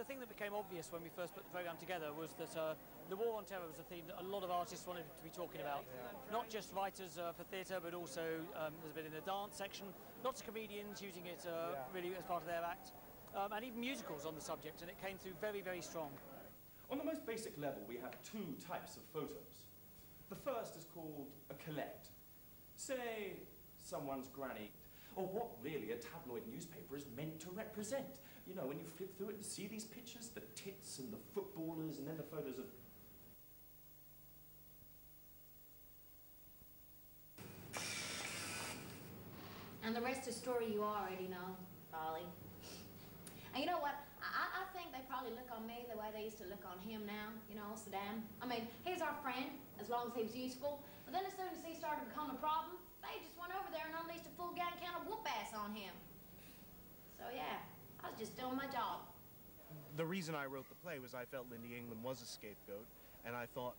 thing that became obvious when we first put the programme together was that the war on terror was a theme that a lot of artists wanted to be talking about. Not just writers for theatre, but also there's a bit in the dance section. Lots of comedians using it really as part of their act. And even musicals on the subject, and it came through very, very strong. On the most basic level, we have two types of photos. The first is called a collect. Say, someone's granny, or what really a tabloid newspaper is meant to represent. You know, when you flip through it and see these pictures, the tits and the footballers, and then the photos of... And the rest of the story you already know, Ollie. And you know what? I think they probably look on me the way they used to look on him now, you know, Saddam. I mean, he's our friend, as long as he was useful. But then as soon as he started to become a problem, they just went over there and unleashed a full gang count of whoop-ass on him. So yeah, I was just doing my job. The reason I wrote the play was I felt Lindy England was a scapegoat, and I thought,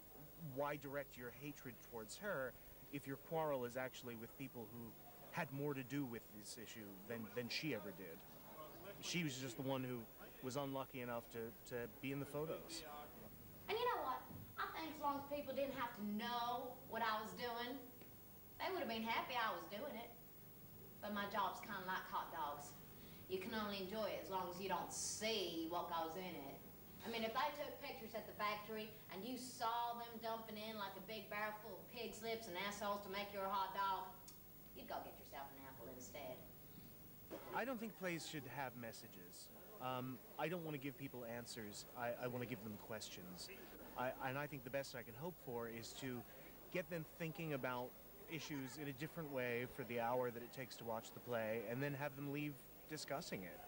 why direct your hatred towards her if your quarrel is actually with people who had more to do with this issue than she ever did? She was just the one who was unlucky enough to be in the photos. And you know what? I think as long as people didn't have to know what I was doing, they would have been happy I was doing it. But my job's kind of like hot dogs. You can only enjoy it as long as you don't see what goes in it. I mean, if they took pictures at the factory and you saw them dumping in like a big barrel full of pig's lips and assholes to make your hot dog, you'd go get yourself an apple instead. I don't think plays should have messages. I don't want to give people answers. I want to give them questions. And I think the best I can hope for is to get them thinking about issues in a different way for the hour that it takes to watch the play, and then have them leave discussing it.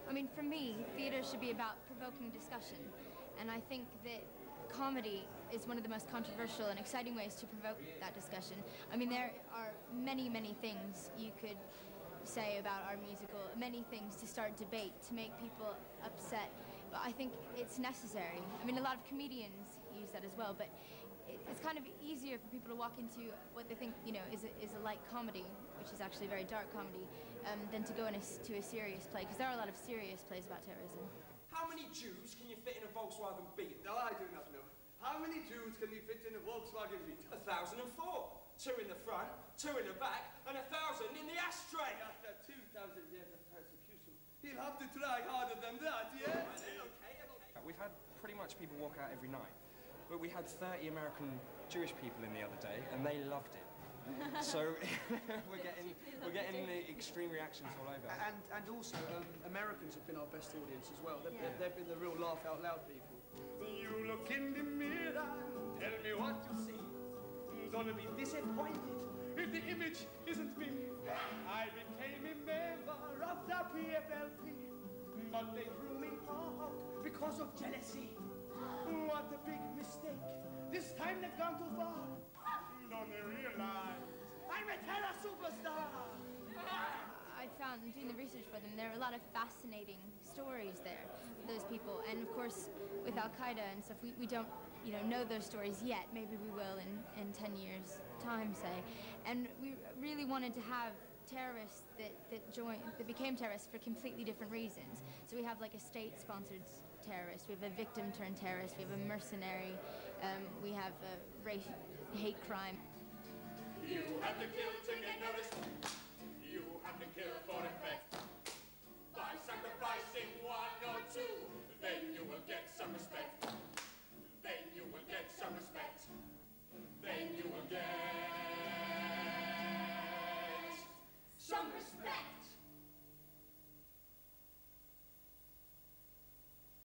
I mean, for me, theater should be about provoking discussion, and I think that comedy is one of the most controversial and exciting ways to provoke that discussion. I mean, there are many, many things you could say about our musical, many things to start debate, to make people upset, but I think it's necessary. I mean, a lot of comedians use that as well, but it's kind of easier for people to walk into what they think, you know, is a light comedy, which is actually a very dark comedy, than to go into a serious play, because there are a lot of serious plays about terrorism. How many Jews can you fit in a Volkswagen Beetle? No, I do not know. How many Jews can you fit in a Volkswagen Beetle? 1,004. 2 in the front, 2 in the back, and 1,000 in the ashtray. After 2,000 years of persecution, he'll have to try harder than that, yes? Okay. We've had pretty much people walk out every night. But we had 30 American Jewish people in the other day, and they loved it. So we're getting the extreme reactions all over. And also, Americans have been our best audience as well. They've been the real laugh out loud people. You look in the mirror, tell me what you see. Don't be disappointed if the image isn't me. I became a member of the PFLP, but they threw me out because of jealousy. What a big mistake. This time they've gone too far. Don't they realize I'm a terror superstar? I found, doing the research for them, there are a lot of fascinating stories there, those people. And of course, with Al-Qaeda and stuff, we don't, you know those stories yet. Maybe we will in 10 years' time, say. And we really wanted to have terrorists that became terrorists for completely different reasons. So we have like a state-sponsored terrorist, we have a victim turned terrorist, we have a mercenary, we have a hate crime. You have to kill to get noticed. You have to kill for effect. By sacrificing 1 or 2, then you will get some respect.